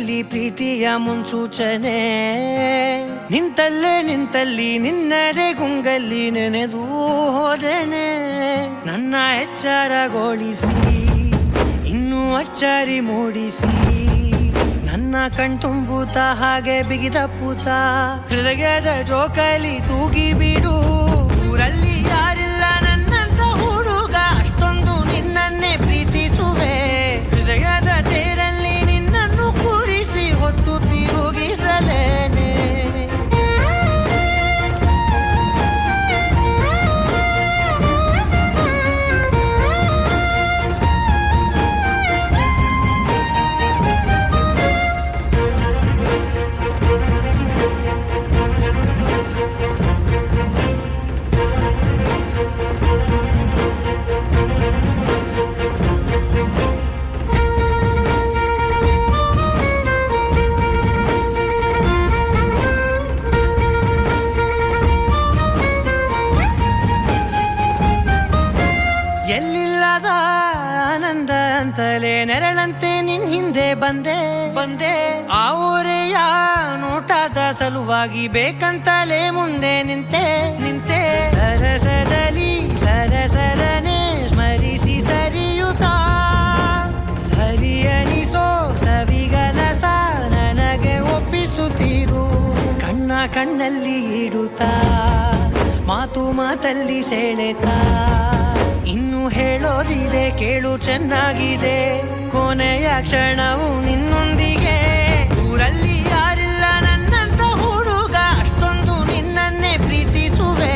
ಕಣ್ಣಲ್ಲಿ ಪ್ರೀತಿಯ ಮುನ್ಸೂಚನೆ, ನಿಂತಲ್ಲಿ ನಿನ್ನದೇ ಗುಂಗಲ್ಲಿ ನೆನೆದು ಹೋದೆನೆ. ನನ್ನ ಎಚ್ಚರಗೊಳಿಸಿ ಇನ್ನೂ ಅಚ್ಚರಿ ಮೂಡಿಸಿ, ನನ್ನ ಕಣ್ತುಂಬುತ್ತ ಹಾಗೆ ಬಿಗಿದ ಪೂತ, ಹೃದಯದ ಜೋಕಾಲಿ ತೂಗಿ ಬಿಡು. ಊರಲ್ಲಿ ಯಾರಿಲ್ಲ ನನ್ನಂತ ಹುಡುಗ, ಅಷ್ಟೊಂದು ನಿನ್ನನ್ನೇ ಪ್ರೀತಿಸುವೆ. ಹೃದಯದ ತೇರಲ್ಲಿ ನಿನ್ನನ್ನು ಕೂರಿಸಿ ಹೊತ್ತು ತಿರುಗಿಸಲೇನೆ. ಎಲ್ಲಿಲ್ಲದ ಆನಂದ ಅಂತಲೇ ನೆರಳಂತೆ ನಿನ್ ಹಿಂದೆ ಬಂದೆ. ಆ ಊರೆಯ ನೋಟದ ಸಲುವಾಗಿ ಬೇಕಂತಲೇ ಮುಂದೆ ನಿಂತೆ. ಸರಸರನೆ ಸ್ಮರಿಸಿ ಸರಿಯುತ್ತಾ, ಸರಿಯನಿಸೋ ಸವಿಗನಸ ನನಗೆ ಒಪ್ಪಿಸುತ್ತೀರು. ಕಣ್ಣಲ್ಲಿ ಇಡುತ್ತಾ, ಮಾತಲ್ಲಿ ಸೆಳೆತಾ, ಇನ್ನು ಹೇಳೋದಿದೆ ಕೇಳು ಚೆನ್ನಾಗಿದೆ. ಕೊನೆಯ ಕ್ಷಣವು ನಿನ್ನೊಂದಿಗೆ. ಊರಲ್ಲಿ ಯಾರಿಲ್ಲ ನನ್ನಂತ ಹುಡುಗ, ಅಷ್ಟೊಂದು ನಿನ್ನನ್ನೇ ಪ್ರೀತಿಸುವೆ.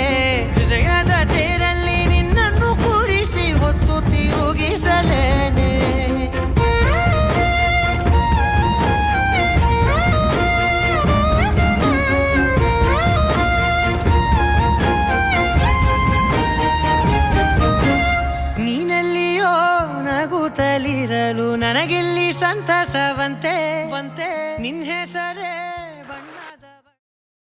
ಹೃದಯದ ತೇರಲ್ಲಿ ನಿನ್ನನ್ನು ಕೂರಿಸಿ ಹೊತ್ತು ತಿರುಗಿಸಲೇನೆ. ನೀನೆಲ್ಲಿಯೋ ನಗುತ್ತಲಿರಲು ನನಗಿಲ್ಲಿ ಸಂತಸವಂತೆ. ನಿನ್ ಹೆಸರ